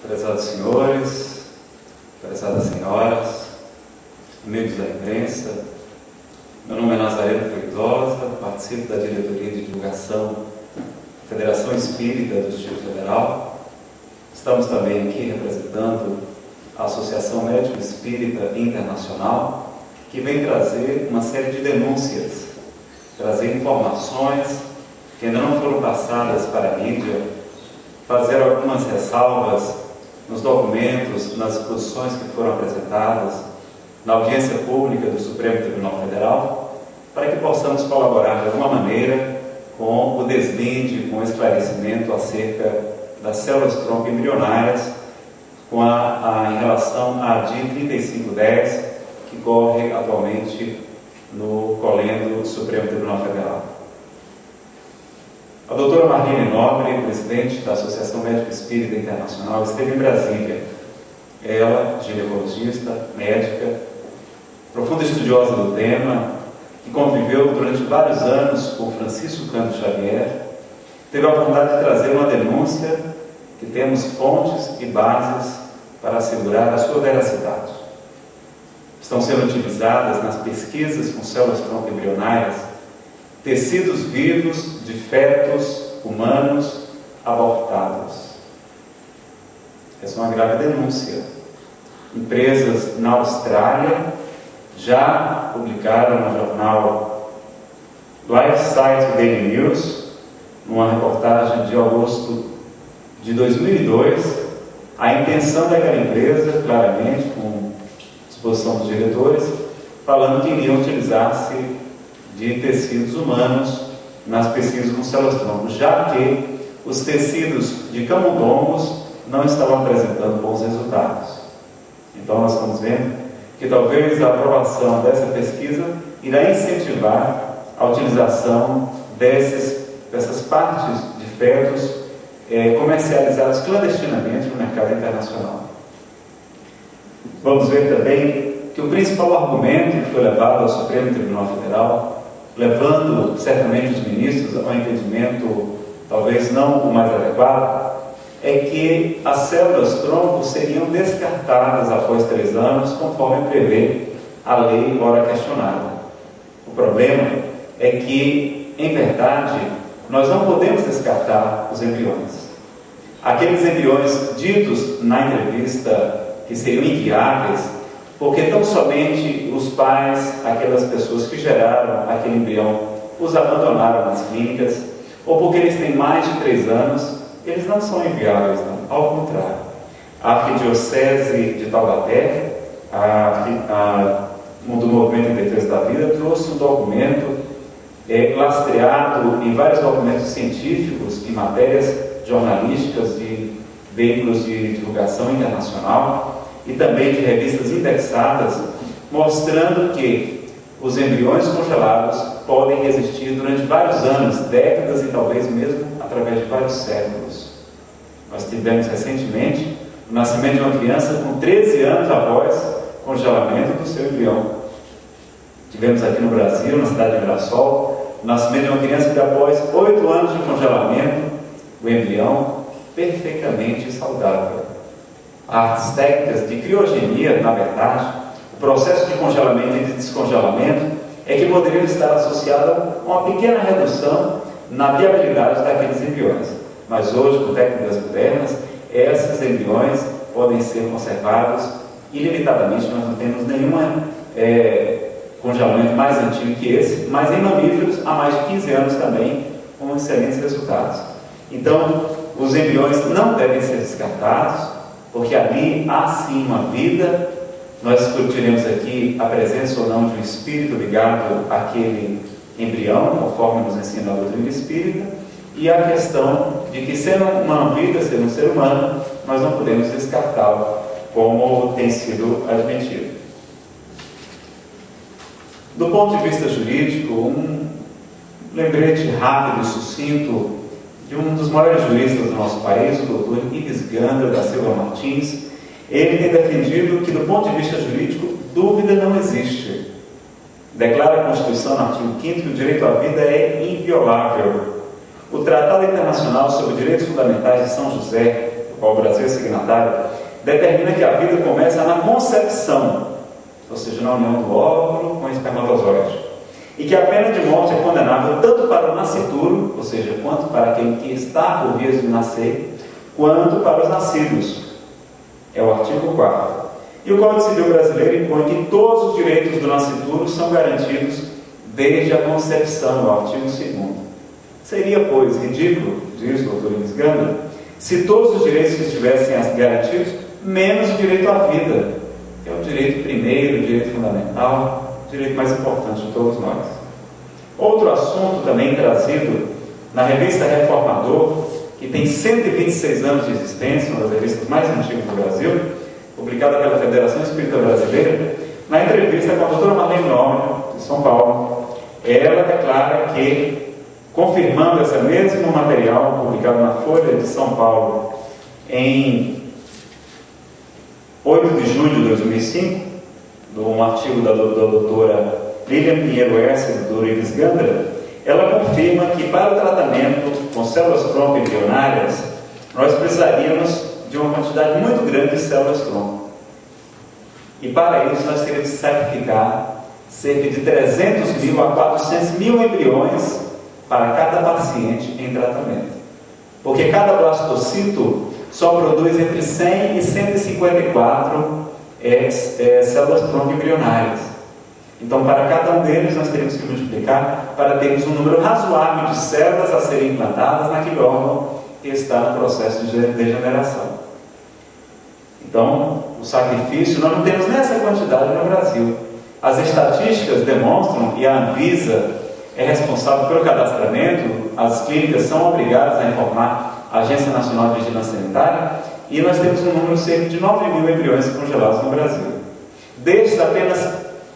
Prezados senhores, prezadas senhoras, amigos da imprensa, meu nome é Nazareno Feitosa, participo da diretoria de divulgação da Federação Espírita do Distrito Federal. Estamos também aqui representando a Associação Médico Espírita Internacional, que vem trazer uma série de denúncias, trazer informações que ainda não foram passadas para a mídia, fazer algumas ressalvas nos documentos, nas exposições que foram apresentadas na audiência pública do Supremo Tribunal Federal, para que possamos colaborar de alguma maneira com o deslinde, com o esclarecimento acerca das células-tronco embrionárias em relação à DIN 3510, que corre atualmente no colendo do Supremo Tribunal Federal. A doutora Marlene Nobre, presidente da Associação Médico Espírita Internacional, esteve em Brasília. Ela, ginecologista, médica, profunda estudiosa do tema, que conviveu durante vários anos com Francisco Cândido Xavier, teve a oportunidade de trazer uma denúncia que temos fontes e bases para assegurar a sua veracidade. Estão sendo utilizadas nas pesquisas com células-tronco embrionárias tecidos vivos de fetos humanos abortados. Essa é uma grave denúncia. Empresas na Austrália já publicaram no jornal LifeSite Daily News, numa reportagem de agosto de 2002, a intenção daquela empresa, claramente, com disposição dos diretores, falando que iriam utilizar-se de tecidos humanos nas pesquisas com células-tronco, já que os tecidos de camundongos não estavam apresentando bons resultados. Então nós estamos vendo que talvez a aprovação dessa pesquisa irá incentivar a utilização dessas partes de fetos comercializados clandestinamente no mercado internacional. Vamos ver também que o principal argumento que foi levado ao Supremo Tribunal Federal, levando certamente os ministros ao entendimento talvez não o mais adequado, é que as células-tronco seriam descartadas após 3 anos, conforme prevê a lei ora questionada. O problema é que, em verdade, nós não podemos descartar os embriões. Aqueles embriões ditos na entrevista que seriam inviáveis, porque tão somente os pais, aquelas pessoas que geraram aquele embrião, os abandonaram nas clínicas, ou porque eles têm mais de 3 anos, eles não são inviáveis, não. Ao contrário. A Arquidiocese de Taubaté, do Movimento em Defesa da Vida, trouxe um documento lastreado em vários documentos científicos, em matérias jornalísticas de veículos de divulgação internacional, e também de revistas indexadas, mostrando que os embriões congelados podem resistir durante vários anos, décadas e talvez mesmo através de vários séculos. Nós tivemos recentemente o nascimento de uma criança com 13 anos após congelamento do seu embrião. Tivemos aqui no Brasil, na cidade de Mirassol, o nascimento de uma criança que após 8 anos de congelamento, o embrião perfeitamente saudável. As técnicas de criogenia, na verdade, o processo de congelamento e de descongelamento é que poderiam estar associados a uma pequena redução na viabilidade daqueles embriões. Mas hoje, com técnicas modernas, esses embriões podem ser conservados ilimitadamente. Nós não temos nenhum congelamento mais antigo que esse, mas em mamíferos há mais de 15 anos também, com excelentes resultados. Então, os embriões não devem ser descartados, porque ali há sim uma vida. Nós discutiremos aqui a presença ou não de um espírito ligado àquele embrião, conforme nos ensina a doutrina espírita, e a questão de que, sendo uma vida, sendo um ser humano, nós não podemos descartá-lo, como tem sido admitido. Do ponto de vista jurídico, um lembrete rápido e sucinto de um dos maiores juristas do nosso país, o doutor Ives Gandra da Silva Martins. Ele tem defendido que, do ponto de vista jurídico, dúvida não existe. Declara a Constituição, no artigo 5º, que o direito à vida é inviolável. O Tratado Internacional sobre Direitos Fundamentais de São José, qual o Brasil é signatário, determina que a vida começa na concepção, ou seja, na união do óvulo com o espermatozoide, e que a pena de morte é condenável tanto para o nascituro, ou seja, quanto para aquele que está por vias de nascer, quanto para os nascidos. É o artigo 4º. E o Código Civil Brasileiro impõe que todos os direitos do nascituro são garantidos desde a concepção, no artigo 2º. Seria, pois, ridículo, diz o Dr. Ives Gandra, se todos os direitos que estivessem garantidos, menos o direito à vida, que é o direito primeiro, o direito fundamental, o direito mais importante de todos nós. Outro assunto também trazido na revista Reformador, que tem 126 anos de existência, uma das revistas mais antigas do Brasil, publicada pela Federação Espírita Brasileira, na entrevista com a doutora Marlene Norman, de São Paulo, ela declara que, confirmando esse mesmo material publicado na Folha de São Paulo em 8 de julho de 2005, de um artigo da doutora Lilian Pinheiro Essa e do Dr. Ives Gandra, ela confirma que para o tratamento com células-tronco embrionárias, nós precisaríamos de uma quantidade muito grande de células-tronco. E para isso nós teríamos que sacrificar cerca de 300 mil a 400 mil embriões para cada paciente em tratamento. Porque cada blastocito só produz entre 100 e 154 células-tronco embrionárias. Então, para cada um deles, nós teríamos que multiplicar para termos um número razoável de células a serem implantadas naquele órgão que está no processo de degeneração. Então, o sacrifício, nós não temos nessa quantidade no Brasil. As estatísticas demonstram, e a Anvisa é responsável pelo cadastramento, as clínicas são obrigadas a informar a Agência Nacional de Vigilância Sanitária, e nós temos um número cerca de 9 mil embriões congelados no Brasil. Destes, apenas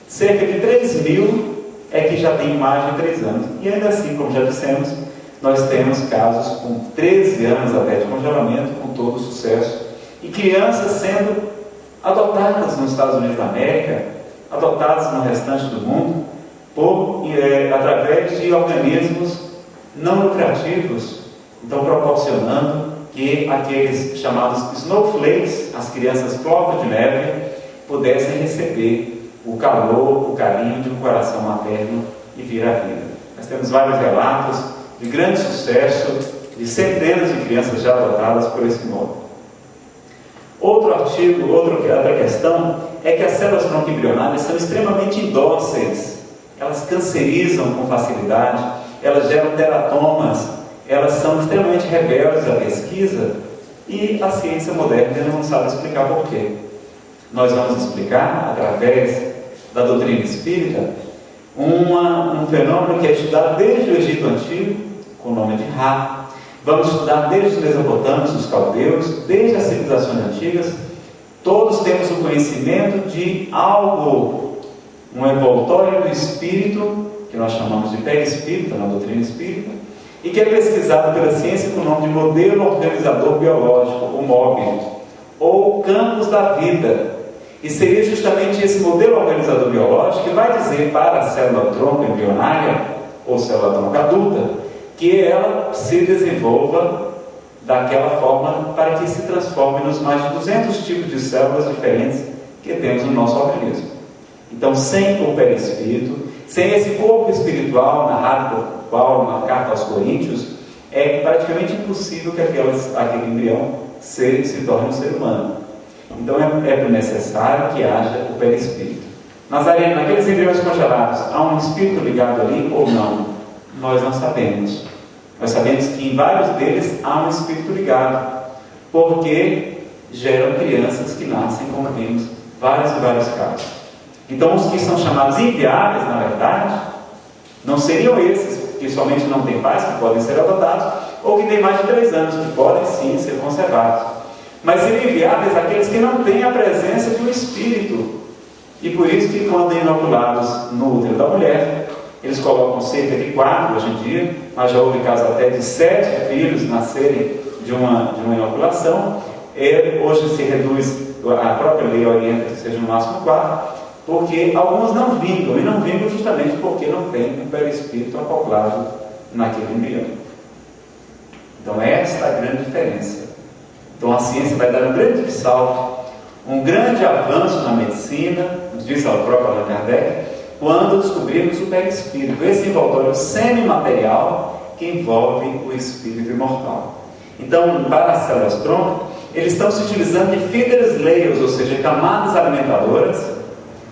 cerca de 3 mil é que já tem mais de 3 anos. E ainda assim, como já dissemos, nós temos casos com 13 anos até de congelamento, com todo sucesso, e crianças sendo adotadas nos Estados Unidos da América, adotadas no restante do mundo, através de organismos não lucrativos, então proporcionando que aqueles chamados snowflakes, as crianças flocos de neve, pudessem receber o calor, o carinho de um coração materno e vir à vida. Nós temos vários relatos de grande sucesso, de centenas de crianças já adotadas por esse modo. Outra questão é que as células-tronco embrionárias são extremamente indóceis. Elas cancerizam com facilidade, elas geram teratomas, elas são extremamente rebeldes à pesquisa, e a ciência moderna ainda não sabe explicar por quê. Nós vamos explicar, através da doutrina espírita, um fenômeno que é estudado desde o Egito Antigo, com o nome de Ra. Vamos estudar desde os mesopotâmios, os caldeus, desde as civilizações antigas. Todos temos o conhecimento de algo, um envoltório do espírito, que nós chamamos de perispírito na doutrina espírita, e que é pesquisado pela ciência com o nome de modelo organizador biológico, o MOB, ou campos da vida. E seria justamente esse modelo organizador biológico que vai dizer para a célula-tronco embrionária, ou célula-tronco adulta, que ela se desenvolva daquela forma para que se transforme nos mais de 200 tipos de células diferentes que temos no nosso organismo. Então, sem o perispírito, sem esse corpo espiritual narrado por Paulo na carta aos Coríntios, é praticamente impossível que aquele embrião se torne um ser humano. Então é necessário que haja o perispírito. Nazareno, naqueles embriões congelados, há um espírito ligado ali ou não? Nós não sabemos. Nós sabemos que em vários deles há um espírito ligado, porque geram crianças que nascem, como vimos, vários e vários casos. Então, os que são chamados inviáveis, na verdade, não seriam esses que somente não têm pais, que podem ser adotados, ou que têm mais de 3 anos, que podem sim ser conservados. Mas seriam inviáveis aqueles que não têm a presença de um espírito. E por isso que, quando inoculados no útero da mulher, eles colocam cerca de 4 hoje em dia, mas já houve casos até de 7 filhos nascerem de uma inoculação. Hoje se reduz, a própria lei orienta que seja no máximo 4, porque alguns não vingam, e não vingam justamente porque não tem um perispírito acoplado naquele embrião. Então esta é a grande diferença Então a ciência vai dar um grande salto, um grande avanço na medicina, diz o próprio Allan Kardec, quando descobrirmos o perispírito, esse envoltório semimaterial que envolve o espírito imortal. Então, para as células-tronco, eles estão se utilizando de feeders layers, ou seja, camadas alimentadoras,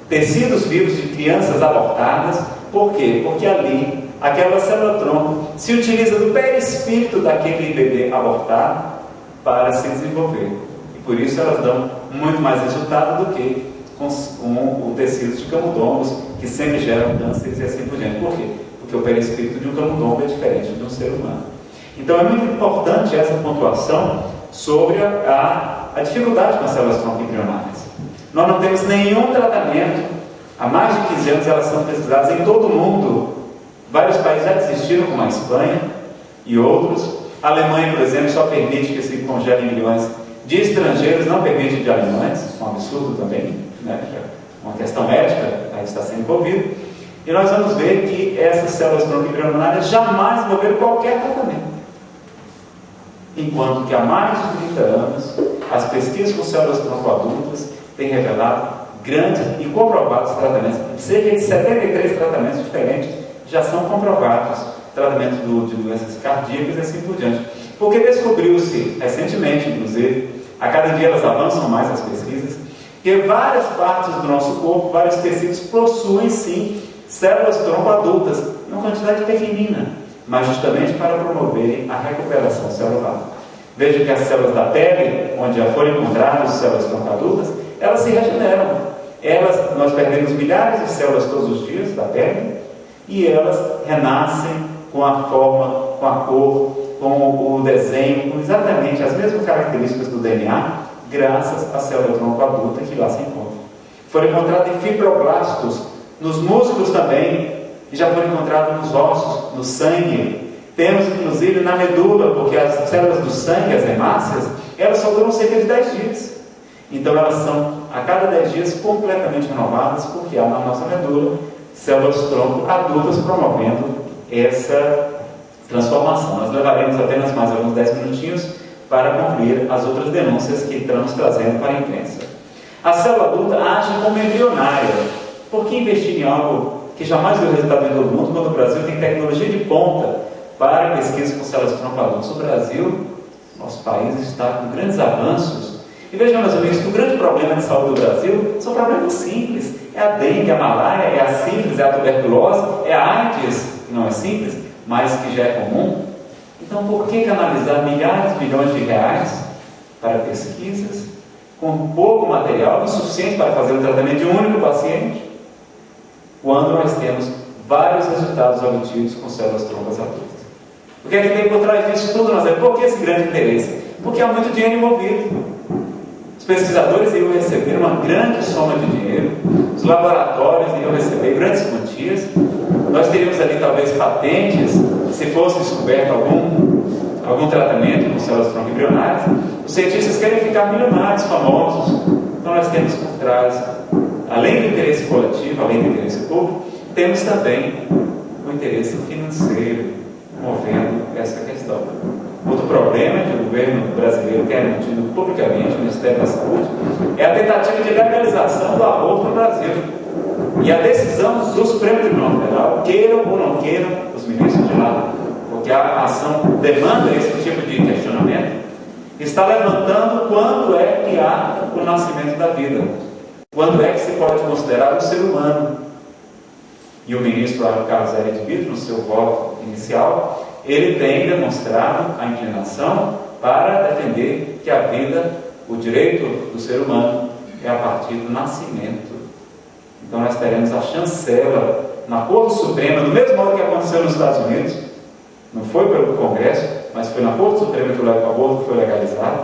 tecidos vivos de crianças abortadas. Por quê? Porque ali, aquela célula-tronco se utiliza do perispírito daquele bebê abortado para se desenvolver. E por isso elas dão muito mais resultado do que com o tecido de camundongos, que sempre geram cânceres e assim por diante. Por quê? Porque o perispírito de um camundongo é diferente de um ser humano. Então é muito importante essa pontuação sobre a dificuldade com as células-tronco embrionárias. Nós não temos nenhum tratamento. Há mais de 15 anos elas são pesquisadas em todo o mundo. Vários países já desistiram, como a Espanha e outros. A Alemanha, por exemplo, só permite que se congelem embriões de estrangeiros, não permite de alemães. Isso é um absurdo também, né? Uma questão ética aí está sendo envolvida. E nós vamos ver que essas células-tronco embrionárias jamais envolveram qualquer tratamento. Enquanto que há mais de 30 anos, as pesquisas com células-tronco adultas têm revelado grandes e comprovados tratamentos. Cerca de 73 tratamentos diferentes já são comprovados. Tratamentos de doenças cardíacas e assim por diante. Porque descobriu-se, recentemente inclusive, a cada dia elas avançam mais as pesquisas, que várias partes do nosso corpo, vários tecidos possuem sim células-tronco adultas, em uma quantidade pequenina, mas justamente para promoverem a recuperação celular. Veja que as células da pele, onde já foram encontradas células-tronco adultas, elas se regeneram. Nós perdemos milhares de células todos os dias da pele, e elas renascem com a forma, com a cor, com o desenho, com exatamente as mesmas características do DNA, graças à célula-tronco adulta que lá se encontra. Foram encontrados em fibroblastos, nos músculos também, e já foram encontrados nos ossos, no sangue. Temos inclusive na medula, porque as células do sangue, as hemácias, elas só duram cerca de 10 dias. Então elas são, a cada 10 dias, completamente renovadas, porque há na nossa medula células-tronco adultas promovendo essa transformação. Nós levaremos apenas mais alguns 10 minutinhos para concluir as outras denúncias que estamos trazendo para a imprensa. A célula adulta age como embrionária. Por que investir em algo que jamais deu resultado em todo mundo, quando o Brasil tem tecnologia de ponta para pesquisa com células-tronco adultas? O Brasil, nosso país, está com grandes avanços. E vejam, meus amigos, que o grande problema de saúde do Brasil são problemas simples. É a dengue, a malária, é a sífilis, é a tuberculose, é a AIDS, que não é simples, mas que já é comum. Então, por que canalizar milhares de milhões de reais para pesquisas com pouco material, insuficiente para fazer o tratamento de um único paciente, quando nós temos vários resultados obtidos com células-tronco adultas? O que é que tem por trás disso tudo? Por que esse grande interesse? Porque há muito dinheiro envolvido. Os pesquisadores iriam receber uma grande soma de dinheiro, os laboratórios iriam receber grandes quantias, nós teríamos ali talvez patentes, se fosse descoberto algum tratamento com células-tronco embrionárias. Os cientistas querem ficar milionários, famosos. Então nós temos por trás, além do interesse coletivo, além do interesse público, temos também o interesse financeiro movendo essa questão. Outro problema que o governo brasileiro quer admitido publicamente, o Ministério da Saúde, é a tentativa de legalização do aborto no Brasil. E a decisão do Supremo Tribunal Federal, queiram ou não queiram os ministros de lá, porque a ação demanda esse tipo de questionamento, está levantando quando é que há o nascimento da vida, quando é que se pode considerar um ser humano. E o ministro Carlos Aires Brito, no seu voto inicial, ele tem demonstrado a inclinação para defender que a vida, o direito do ser humano, é a partir do nascimento. Então nós teremos a chancela na Corte Suprema, do mesmo modo que aconteceu nos Estados Unidos. Não foi pelo Congresso, mas foi na Corte Suprema que o aborto foi legalizado.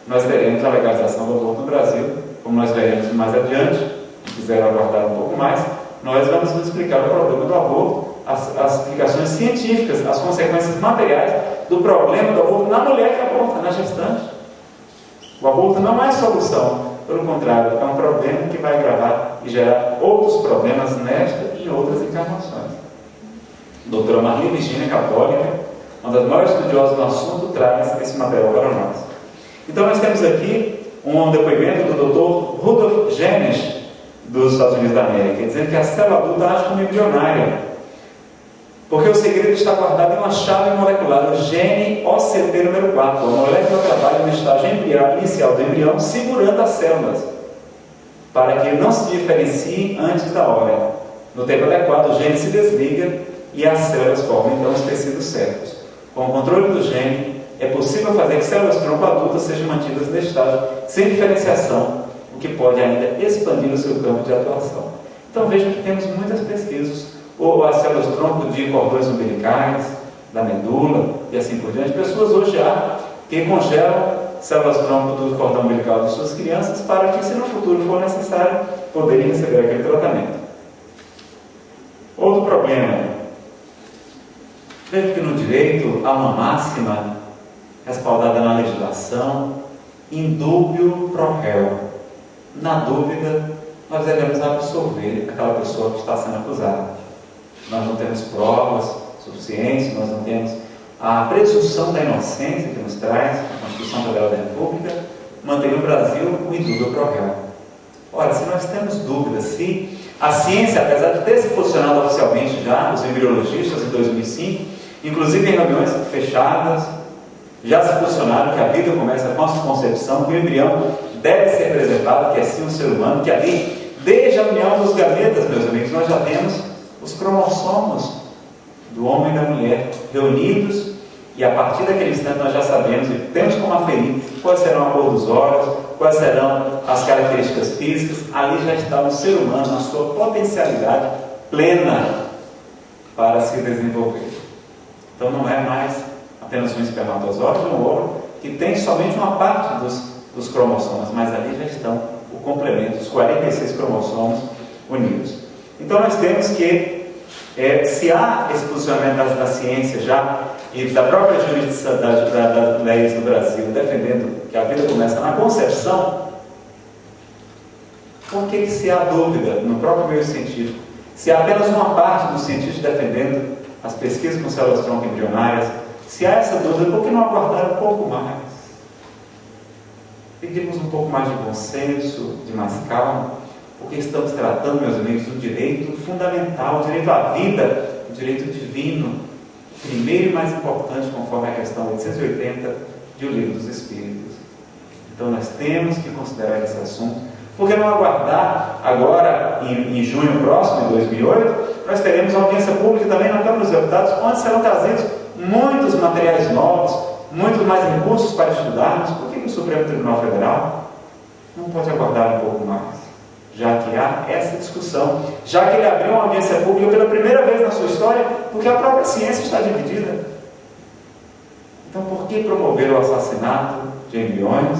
Nós teremos a legalização do aborto no Brasil, como nós veremos mais adiante. Se quiser aguardar um pouco mais, nós vamos explicar o problema do aborto, as explicações científicas, as consequências materiais do problema do aborto na mulher que aborta, na gestante. O aborto não é solução, pelo contrário, é um problema que vai agravar e gerar outros problemas nesta e em outras encarnações. A doutora Marli Virginia, católica, uma das maiores estudiosas do assunto, traz esse material para nós. Então nós temos aqui um depoimento do Dr. Rudolf Jenner, dos Estados Unidos da América, dizendo que a célula adulta age como embrionária, porque o segredo está guardado em uma chave molecular, o gene OCT número 4. A molécula trabalha no estágio inicial do embrião, segurando as células, para que ele não se diferencie antes da hora. No tempo adequado, o gene se desliga e as células formam então os tecidos certos. Com o controle do gene, é possível fazer que células tronco adultas sejam mantidas nesse estágio sem diferenciação, o que pode ainda expandir o seu campo de atuação. Então vejam que temos muitas pesquisas, ou as células tronco de cordões umbilicais, da medula e assim por diante. Pessoas hoje já que congelam células tronco do cordão umbilical de suas crianças para que, se no futuro for necessário, poderem receber aquele tratamento. Outro problema. Veja que no direito há uma máxima respaldada na legislação: in dubio pro réu. Na dúvida, nós devemos absolver aquela pessoa que está sendo acusada. Nós não temos provas suficientes, nós não temos a presunção da inocência que nos traz a Constituição Federal da República, mantém no Brasil o in dubio pro réu. Ora, se nós temos dúvidas, se a ciência, apesar de ter se posicionado oficialmente já, os embriologistas em 2005, inclusive em reuniões fechadas, já se posicionaram que a vida começa com a concepção, que o embrião deve ser preservado, que é sim um ser humano, que ali, desde a união dos gametas, meus amigos, nós já temos os cromossomos do homem e da mulher reunidos, e a partir daquele instante nós já sabemos e temos como aferir quais serão a cor dos olhos, quais serão as características físicas. Ali já está o ser humano na sua potencialidade plena para se desenvolver. Então não é mais apenas um espermatozoide, um óvulo, que tem somente uma parte dos cromossomos, mas ali já estão o complemento, os 46 cromossomos unidos. Então nós temos que, se há esse posicionamento da ciência já, e da própria justiça das leis do Brasil, defendendo que a vida começa na concepção, por que se há dúvida no próprio meio científico? Se há apenas uma parte dos cientistas defendendo as pesquisas com células tronco embrionárias, se há essa dúvida, por que não aguardar um pouco mais? Pedimos um pouco mais de bom senso, de mais calma, porque estamos tratando, meus amigos, do direito fundamental, o direito à vida, o direito divino, primeiro e mais importante, conforme a questão 880 de O Livro dos Espíritos. Então nós temos que considerar esse assunto. Por que não aguardar agora, em junho próximo, em 2008, nós teremos uma audiência pública também na Câmara dos Deputados, onde serão trazidos muitos materiais novos, muitos mais recursos para estudarmos. Por que o Supremo Tribunal Federal não pode aguardar um pouco mais? Já que há essa discussão, já que ele abriu uma audiência pública pela primeira vez na sua história, porque a própria ciência está dividida. Então, por que promover o assassinato de embriões,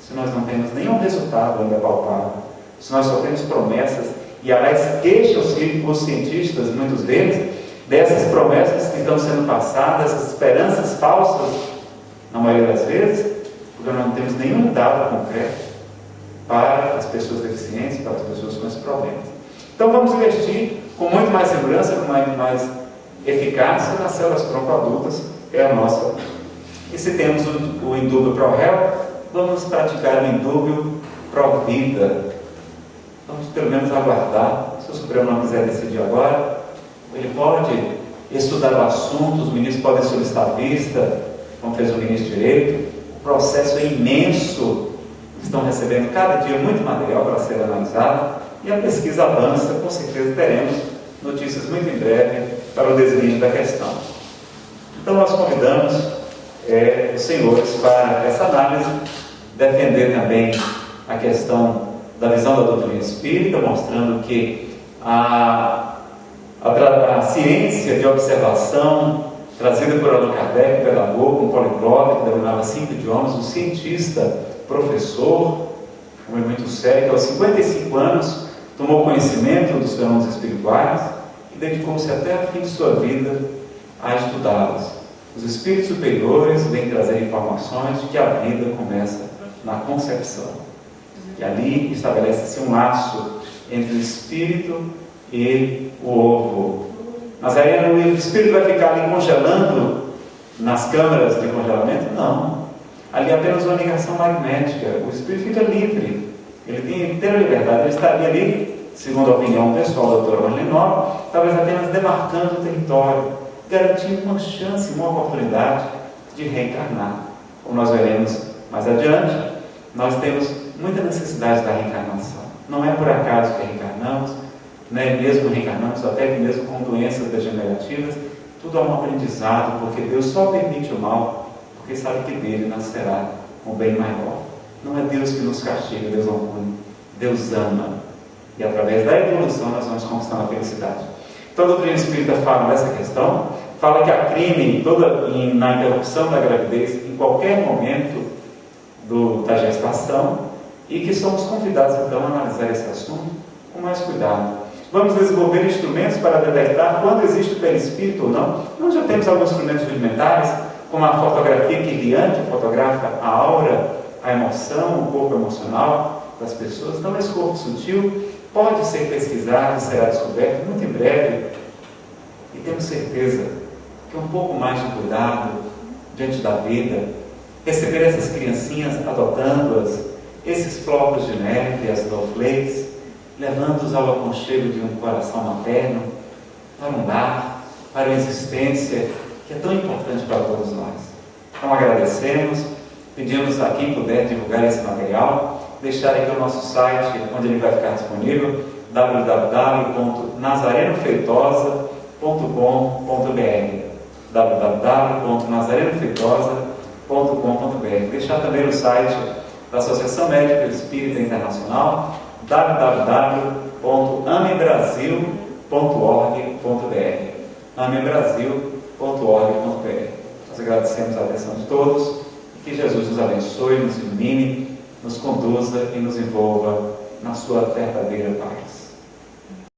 se nós não temos nenhum resultado ainda palpável, se nós só temos promessas, e aliás, queixam-se os cientistas, muitos deles, dessas promessas que estão sendo passadas, essas esperanças falsas, na maioria das vezes, porque nós não temos nenhum dado concreto para as pessoas deficientes, para as pessoas com esses problemas. Então vamos investir com muito mais segurança, com muito mais eficácia nas células tronco adultas, é a nossa. E se temos o in dubio pro réu, vamos praticar o in dubio pro vida. Vamos pelo menos aguardar. Se o Supremo não quiser decidir agora, ele pode estudar o assunto, os ministros podem solicitar vista, como fez o ministro de Direito. O processo é imenso. Estão recebendo cada dia muito material para ser analisado e a pesquisa avança. Com certeza teremos notícias muito em breve para o desvio da questão. Então nós convidamos os senhores para essa análise, defender também a questão da visão da doutrina espírita, mostrando que a ciência de observação trazida por Allan Kardec, pedagogo, um poliglota que dominava 5 idiomas, um cientista, professor, um homem muito sério, que aos 55 anos tomou conhecimento dos fenômenos espirituais e dedicou-se até a fim de sua vida a estudá-los. Os espíritos superiores vêm trazer informações de que a vida começa na concepção. E ali estabelece-se um laço entre o espírito e o ovo. Mas aí o espírito vai ficar ali congelando nas câmaras de congelamento? Não. ali é apenas uma ligação magnética. O espírito fica livre, ele tem inteira liberdade, ele estaria ali, segundo a opinião pessoal da doutora Marlene Nova, talvez apenas demarcando o território, garantindo uma chance, uma oportunidade de reencarnar. Como nós veremos mais adiante, nós temos muita necessidade da reencarnação. Não é por acaso que reencarnamos, né? Mesmo reencarnamos, até que mesmo com doenças degenerativas, tudo é um aprendizado, porque Deus só permite o mal, porque sabe que dele nascerá um bem maior. Não é Deus que nos castiga, Deus não pune, Deus ama. E através da evolução nós vamos conquistando a felicidade. Então a doutrina espírita fala nessa questão, fala que há crime na interrupção da gravidez, em qualquer momento da gestação, e que somos convidados então a analisar esse assunto com mais cuidado. Vamos desenvolver instrumentos para detectar quando existe o perispírito ou não. Nós já temos alguns instrumentos rudimentares, como a fotografia kirliante, que fotografa a aura, a emoção, o corpo emocional das pessoas. Então esse corpo sutil pode ser pesquisado, será descoberto muito em breve, e temos certeza que um pouco mais de cuidado diante da vida, receber essas criancinhas, adotando-as, esses flocos de neve, as snowflakes, levando-os ao aconchego de um coração materno, para um lar, para uma existência que é tão importante para todos nós. Então agradecemos, pedimos a quem puder divulgar esse material, deixar aqui o nosso site, onde ele vai ficar disponível, www.nazarenofeitosa.com.br www.nazarenofeitosa.com.br. Deixar também o site da Associação Médica Espírita Internacional, www.amebrasil.org.br amebrasil.org.br. Nós agradecemos a atenção de todos e que Jesus nos abençoe, nos ilumine, nos conduza e nos envolva na sua verdadeira paz.